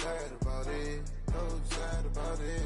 sad about it, no sad about it.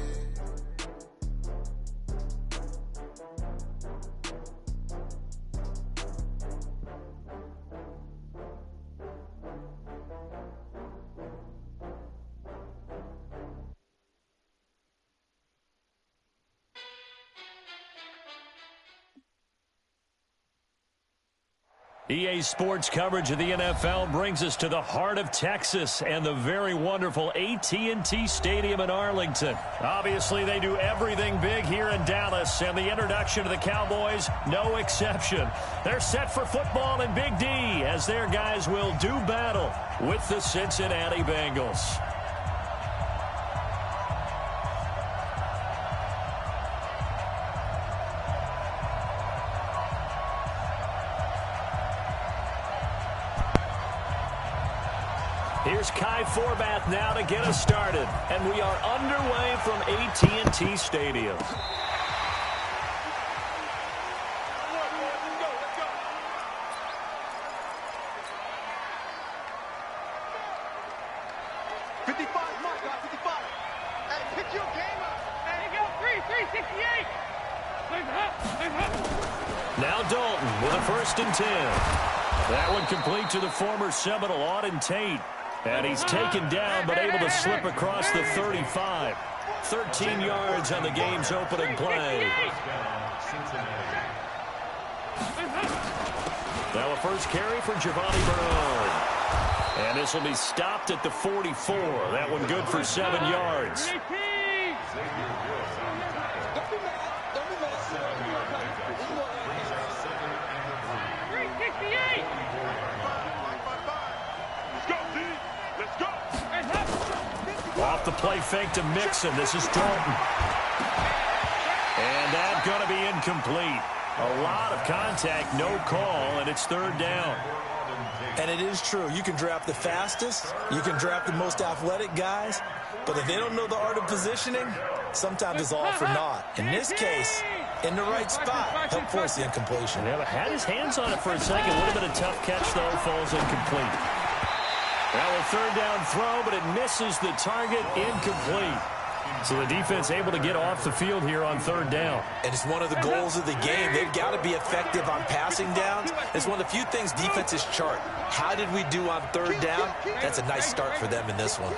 EA Sports coverage of the NFL brings us to the heart of Texas and the very wonderful AT&T Stadium in Arlington. Obviously, they do everything big here in Dallas, and the introduction to the Cowboys, no exception. They're set for football in Big D as their guys will do battle with the Cincinnati Bengals. Here's Kai Forbath now to get us started. And we are underway from AT&T Stadium. Now Dalton with a 1st and 10. That one complete to the former Seminole, Auden Tate. And he's taken down, but able to slip across the 35. 13 yards on the game's opening play. Now a first carry for Giovanni Bernard. And this will be stopped at the 44. That one good for 7 yards. Off the play fake to Mixon. This is Dalton. And that's going to be incomplete. A lot of contact, no call, and it's 3rd down. And it is true. You can draft the fastest. You can draft the most athletic guys. But if they don't know the art of positioning, sometimes it's all for naught. In this case, in the right spot, help force the incompletion. Yeah, but had his hands on it for a second. Would have been a tough catch, though. Falls incomplete. Now a 3rd down throw, but it misses the target, incomplete. So the defense able to get off the field here on 3rd down. And it's one of the goals of the game. They've got to be effective on passing downs. It's one of the few things defenses chart. How did we do on 3rd down? That's a nice start for them in this one.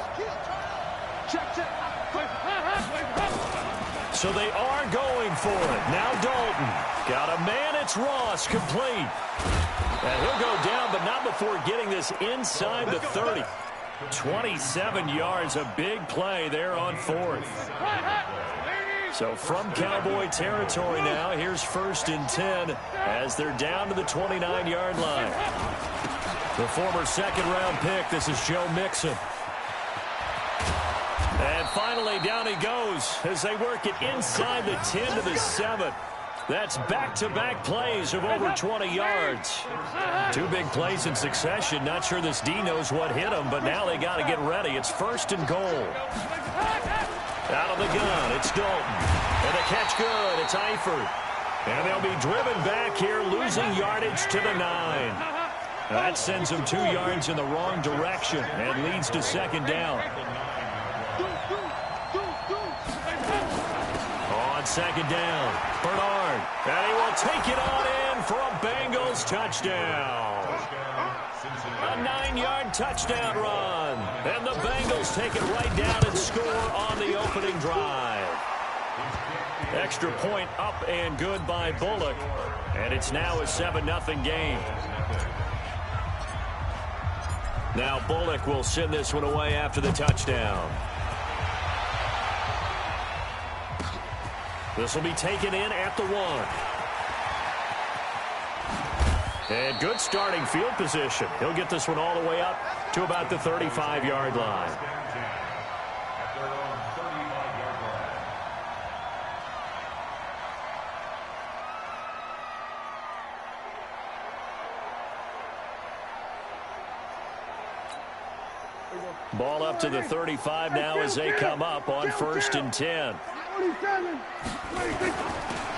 So they are going for it. Now Dalton. Got a man, it's Ross, complete. And he'll go down, but not before getting this inside the 30. 27 yards, a big play there on 4th. So from Cowboy territory now, here's 1st and 10 as they're down to the 29-yard line. The former 2nd-round pick, this is Joe Mixon. And finally, down he goes as they work it inside the 10 to the 7. That's back-to-back plays of over 20 yards. 2 big plays in succession. Not sure this D knows what hit him, but now they got to get ready. It's 1st and goal. Out of the gun, it's Dalton. And the catch good, it's Eifert. And they'll be driven back here, losing yardage to the 9. That sends them 2 yards in the wrong direction and leads to 2nd down. On 2nd down, Bernard. And he will take it on in for a Bengals touchdown. A 9-yard touchdown run. And the Bengals take it right down and score on the opening drive. Extra point up and good by Bullock. And it's now a 7-0 game. Now Bullock will send this one away after the touchdown. This will be taken in at the 1. And good starting field position. He'll get this one all the way up to about the 35-yard line. Ball up to the 35 now as they come up on 1st and 10.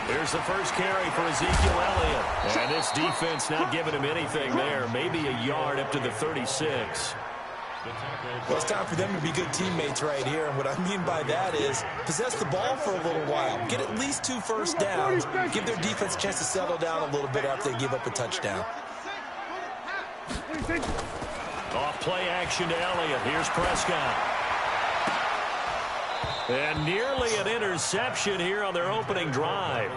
Here's the first carry for Ezekiel Elliott. And this defense not giving him anything there. Maybe a yard up to the 36. Well, it's time for them to be good teammates right here. And what I mean by that is possess the ball for a little while. Get at least 2 first downs. Give their defense a chance to settle down a little bit after they give up a touchdown. Off play action to Elliott. Here's Prescott. And nearly an interception here on their opening drive.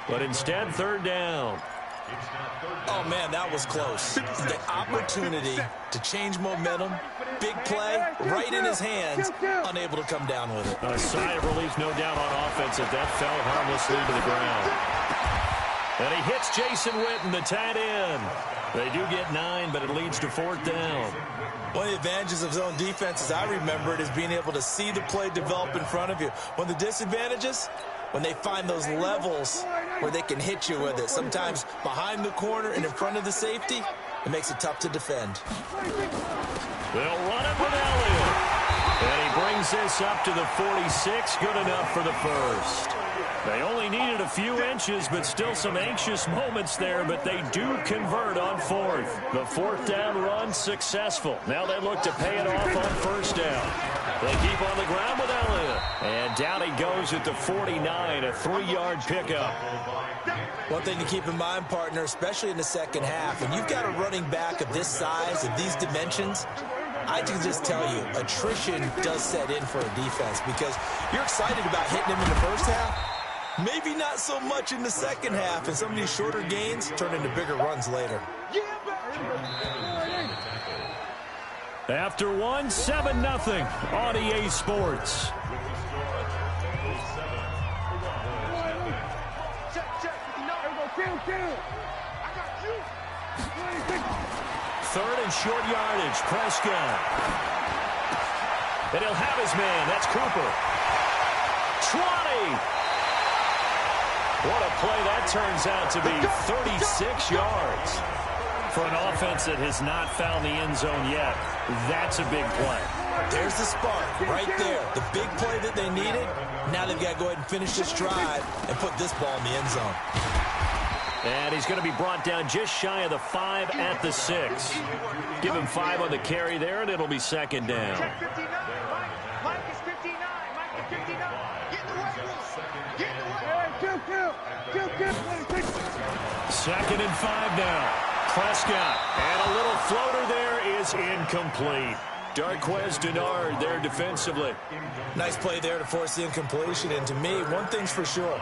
But instead, 3rd down. Oh, man, that was close. The opportunity to change momentum, big play, right in his hands, unable to come down with it. A sigh of relief, no doubt, on offense that fell harmlessly to the ground. And he hits Jason Witten, the tight end. They do get 9, but it leads to 4th down. One of the advantages of zone defense, as I remember it, is being able to see the play develop in front of you. One of the disadvantages, when they find those levels where they can hit you with it, sometimes behind the corner and in front of the safety, it makes it tough to defend. They'll run it with Elliott. And he brings this up to the 46, good enough for the first. They only needed a few inches, but still some anxious moments there, but they do convert on 4th. The 4th down run successful. Now they look to pay it off on 1st down. They keep on the ground with Elliott. And down he goes at the 49, a 3-yard pickup. One thing to keep in mind, partner, especially in the second half, when you've got a running back of this size, of these dimensions, I can just tell you, attrition does set in for a defense because you're excited about hitting him in the first half. Maybe not so much in the second half, and some of these shorter gains turn into bigger runs later. After 1, 7-0 on EA Sports. Third and short yardage, Prescott. And he'll have his man, that's Cooper. 20. What a play that turns out to be, 36 yards. For an offense that has not found the end zone yet, that's a big play. There's the spark right there. The big play that they needed. Now they've got to go ahead and finish this drive and put this ball in the end zone. And he's going to be brought down just shy of the 5 at the 6. Give him 5 on the carry there, and it'll be 2nd down. Mike is 59. Mike is 59. Get the way. Get the way. 2nd and 5 now. Prescott, and a little floater there is incomplete. Darquez Denard there defensively. Nice play there to force the incompletion. And to me, one thing's for sure.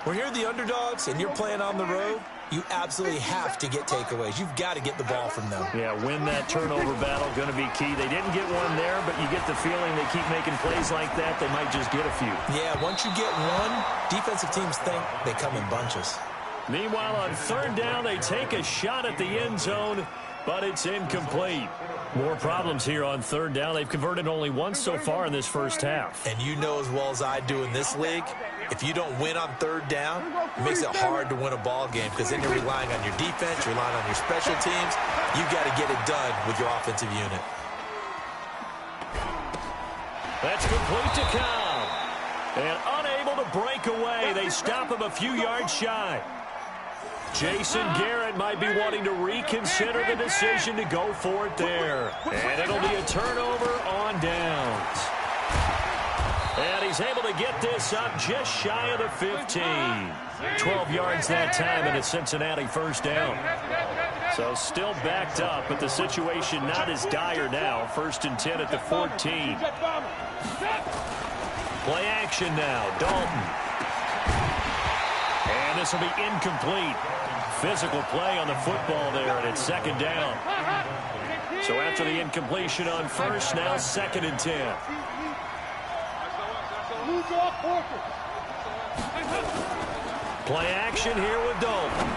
When you're the underdogs and you're playing on the road, you absolutely have to get takeaways. You've got to get the ball from them. Yeah, win that turnover battle, going to be key. They didn't get one there, but you get the feeling they keep making plays like that, they might just get a few. Yeah, once you get one, defensive teams think they come in bunches. Meanwhile, on 3rd down, they take a shot at the end zone, but it's incomplete. More problems here on 3rd down. They've converted only once so far in this first half. And you know as well as I do in this league, if you don't win on 3rd down, it makes it hard to win a ball game because then you're relying on your defense, you're relying on your special teams. You've got to get it done with your offensive unit. That's complete to Cobb. And unable to break away. They stop him a few yards shy. Jason Garrett might be wanting to reconsider the decision to go for it there. And it'll be a turnover on downs. And he's able to get this up just shy of the 15. 12 yards that time and a Cincinnati 1st down. So still backed up, but the situation not as dire now. 1st and 10 at the 14. Play action now, Dalton. And this will be incomplete. Physical play on the football there, and it's 2nd down. So after the incompletion on 1st, now 2nd and 10. Play action here with Dalton.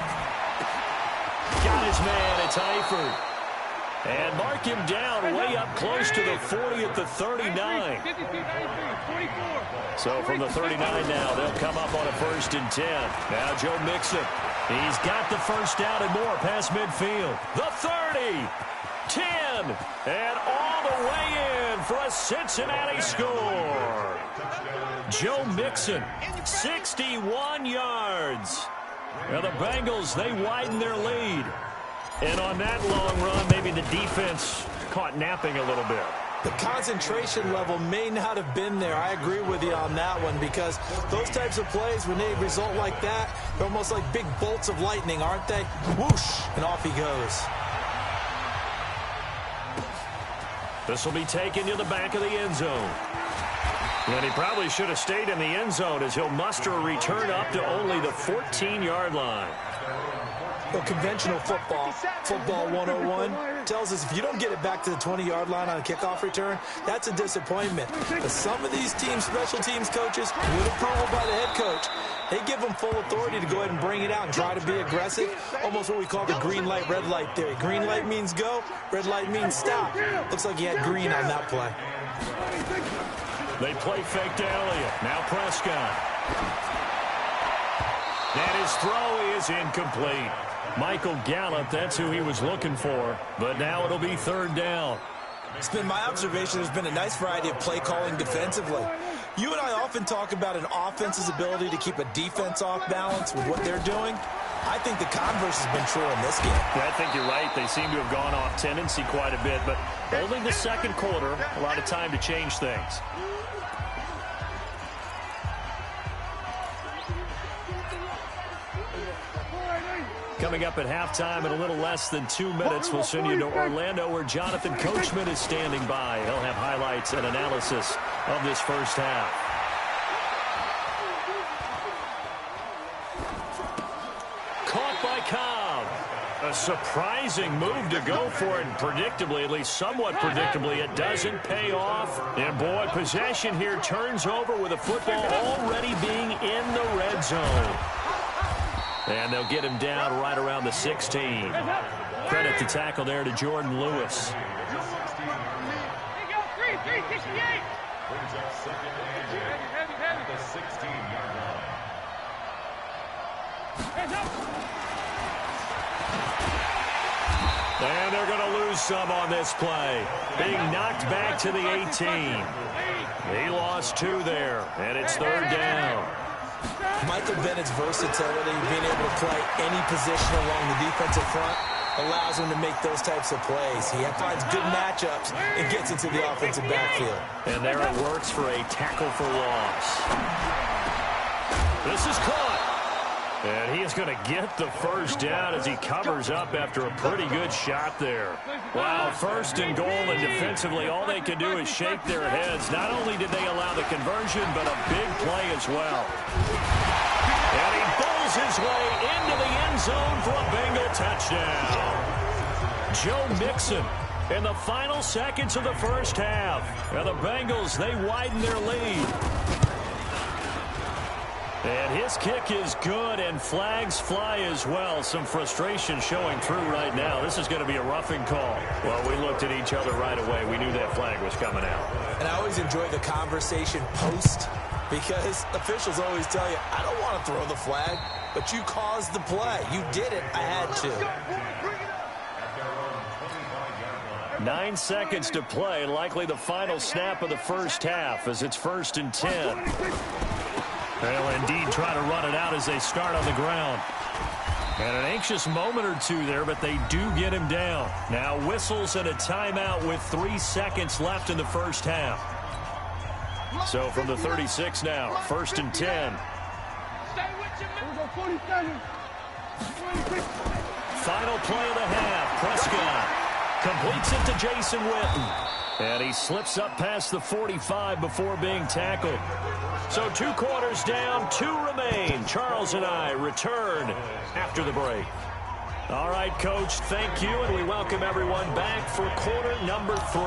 Got his man, it's Eifert. And mark him down way up close to the 40 at the 39. So from the 39 now, they'll come up on a 1st and 10. Now Joe Mixon. He's got the 1st down and more past midfield. The 30, 10, and all the way in for a Cincinnati score. Joe Mixon, 61 yards. Now the Bengals, they widen their lead. And on that long run, maybe the defense caught napping a little bit. The concentration level may not have been there. I agree with you on that one, because those types of plays, when they result like that, they're almost like big bolts of lightning, aren't they? Whoosh, and off he goes. This will be taken to the back of the end zone. And he probably should have stayed in the end zone, as he'll muster a return up to only the 14-yard line. Well, conventional football 101, tells us if you don't get it back to the 20-yard line on a kickoff return, that's a disappointment. But some of these teams, special teams coaches, with approval by the head coach, they give them full authority to go ahead and bring it out and try to be aggressive, almost what we call the green light, red light theory. Green light means go, red light means stop. Looks like he had green on that play. They play fake to Elliott. Now Prescott. And his throw is incomplete. Michael Gallup, that's who he was looking for. But now it'll be third down. It's been my observation there's been a nice variety of play calling defensively. You and I often talk about an offense's ability to keep a defense off balance with what they're doing. I think the converse has been true in this game. Yeah, I think you're right. They seem to have gone off tendency quite a bit, but only the second quarter, a lot of time to change things. Coming up at halftime in a little less than 2 minutes, we'll send you to Orlando, where Jonathan Coachman is standing by. He'll have highlights and analysis of this first half. Caught by Cobb. A surprising move to go for it, and predictably, at least somewhat predictably, it doesn't pay off. And boy, possession here turns over with the football already being in the red zone. And they'll get him down right around the 16. Credit the tackle there to Jordan Lewis. And they're going to lose some on this play. Being knocked back to the 18. He lost 2 there, and it's third down. Michael Bennett's versatility, being able to play any position along the defensive front, allows him to make those types of plays. He finds good matchups and gets into the offensive backfield. And there it works for a tackle for loss. This is caught. And he is going to get the first down as he covers up after a pretty good shot there. Wow, first and goal, and defensively all they can do is shake their heads. Not only did they allow the conversion, but a big play as well. And he bowls his way into the end zone for a Bengal touchdown. Joe Mixon in the final seconds of the first half. And the Bengals, they widen their lead. And his kick is good, and flags fly as well. Some frustration showing through right now. This is going to be a roughing call. Well, we looked at each other right away. We knew that flag was coming out. And I always enjoy the conversation post, because officials always tell you, I don't want to throw the flag, but you caused the play. You did it. I had to. 9 seconds to play, likely the final snap of the first half, as it's 1st and 10. They'll indeed try to run it out as they start on the ground. And an anxious moment or two there, but they do get him down. Now whistles and a timeout with 3 seconds left in the first half. So from the 36 now, 1st and 10. Final play of the half. Prescott completes it to Jason Witten. And he slips up past the 45 before being tackled. So 2 quarters down, 2 remain. Charles and I return after the break. All right, Coach, thank you, and we welcome everyone back for quarter number 3.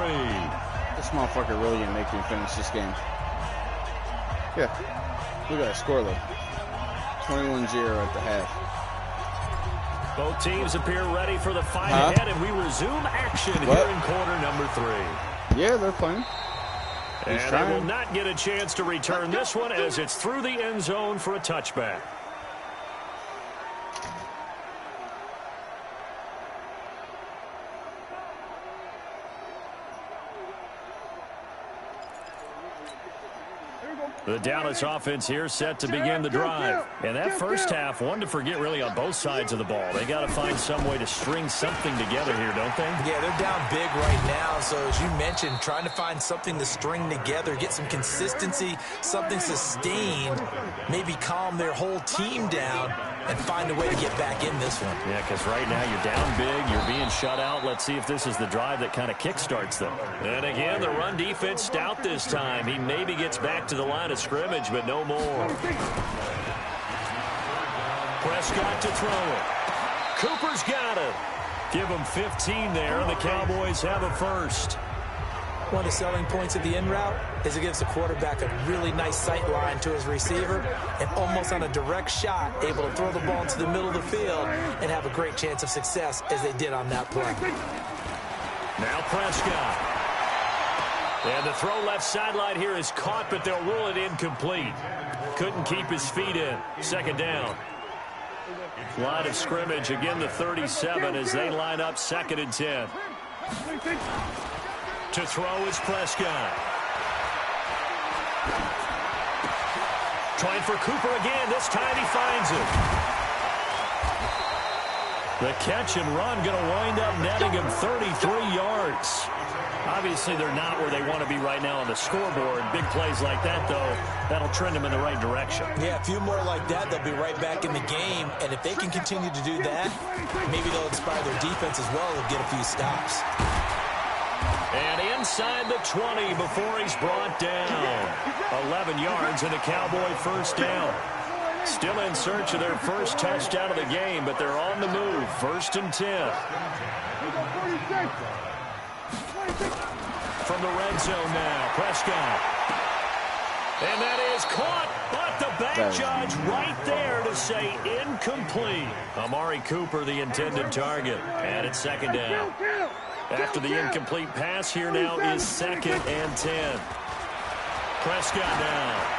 This motherfucker really didn't make me finish this game. Yeah, look at that score, though. 21-0 at the half. Both teams appear ready for the fight ahead, and we resume action here in quarter number 3. Yeah, they're playing. And they will not get a chance to return this one, as it's through the end zone for a touchback. The Dallas offense here set to begin the drive. And that first half, one to forget really on both sides of the ball. They got to find some way to string something together here, don't they? Yeah, they're down big right now. So as you mentioned, trying to find something to string together, get some consistency, something sustained, maybe calm their whole team down and find a way to get back in this one. Yeah, because right now you're down big, you're being shut out. Let's see if this is the drive that kind of kickstarts them. And again, the run defense stout this time. He maybe gets back to the line of scrimmage, but no more. Prescott to throw it. Cooper's got it. Give him 15 there, and the Cowboys have a first. One of the selling points of the in route is it gives the quarterback a really nice sight line to his receiver and almost on a direct shot able to throw the ball into the middle of the field and have a great chance of success as they did on that play. Now Prescott. And the throw left sideline here is caught, but they'll rule it incomplete. Couldn't keep his feet in. Second down. Line of scrimmage, again the 37 as they line up 2nd and 10. To throw is Prescott. Trying for Cooper again. This time he finds it. The catch and run going to wind up netting him 33 yards. Obviously, they're not where they want to be right now on the scoreboard. Big plays like that, though, that'll trend them in the right direction. Yeah, a few more like that, they'll be right back in the game. And if they can continue to do that, maybe they'll inspire their defense as well and get a few stops. And inside the 20 before he's brought down. 11 yards and a Cowboy first down. Still in search of their first touchdown of the game, but they're on the move. 1st and 10. From the red zone now, Prescott. And that is caught, but the back judge right there to say incomplete. Amari Cooper, the intended target, and it's 2nd down. After the incomplete pass, here now is 2nd and 10. Prescott now.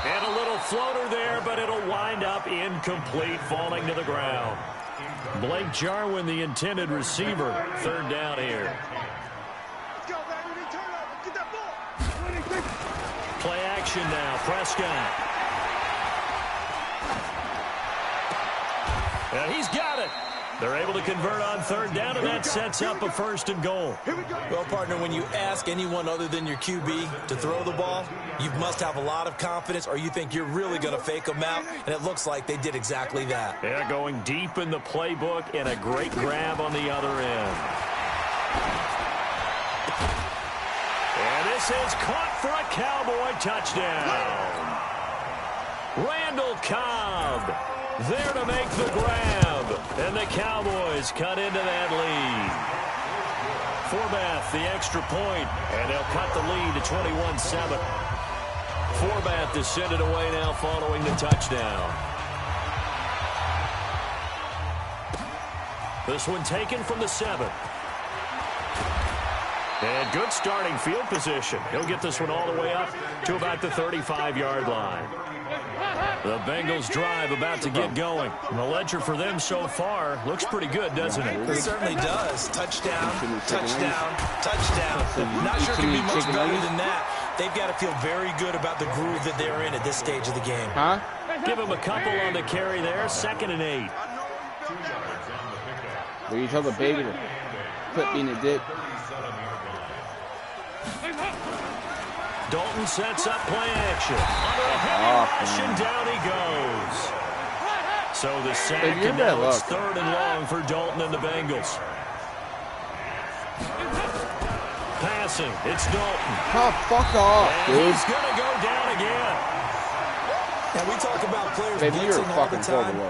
And a little floater there, but it'll wind up incomplete, falling to the ground. Blake Jarwin, the intended receiver. 3rd down here. Play action now, Prescott. And he's got it. They're able to convert on 3rd down, and that sets up a 1st and goal. Well, partner, when you ask anyone other than your QB to throw the ball, you must have a lot of confidence or you think you're really going to fake them out, and it looks like they did exactly that. Yeah, going deep in the playbook and a great grab on the other end. And this is caught for a Cowboy touchdown. Randall Cobb there to make the grab, and the Cowboys cut into that lead. Forbath, the extra point, and they'll cut the lead to 21-7. Forbath is sent it away now following the touchdown. This one taken from the 7. And good starting field position. He'll get this one all the way up to about the 35-yard line. The Bengals drive about to get going. And the ledger for them so far looks pretty good, doesn't it? It certainly does. Touchdown, touchdown, touchdown. Not sure it can be much better than that. They've got to feel very good about the groove that they're in at this stage of the game. Huh? Give them a couple on the carry there. 2nd and 8. Will you tell the baby to quit being a dick? Dalton sets up play action. Under a heavy rush, and down he goes. So the sack, and now it's 3rd and long for Dalton and the Bengals. Passing, it's Dalton. Oh, fuck off, and dude. He's going to go down again. Now, we talk about players blitzing all the time.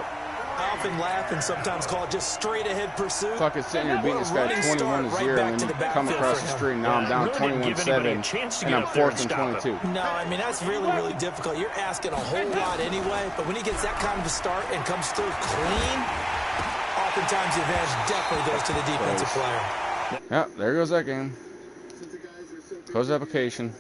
I often laugh and sometimes call it just straight-ahead pursuit. Fucking sitting here beating this guy 21-0 and then come across the street and now I'm down 21-7 and I'm 4th and 22. No, I mean, that's really, really difficult. You're asking a whole lot anyway, but when he gets that kind of a start and comes through clean, oftentimes the advantage definitely goes to the defensive player. Yep, there goes that game. Close application.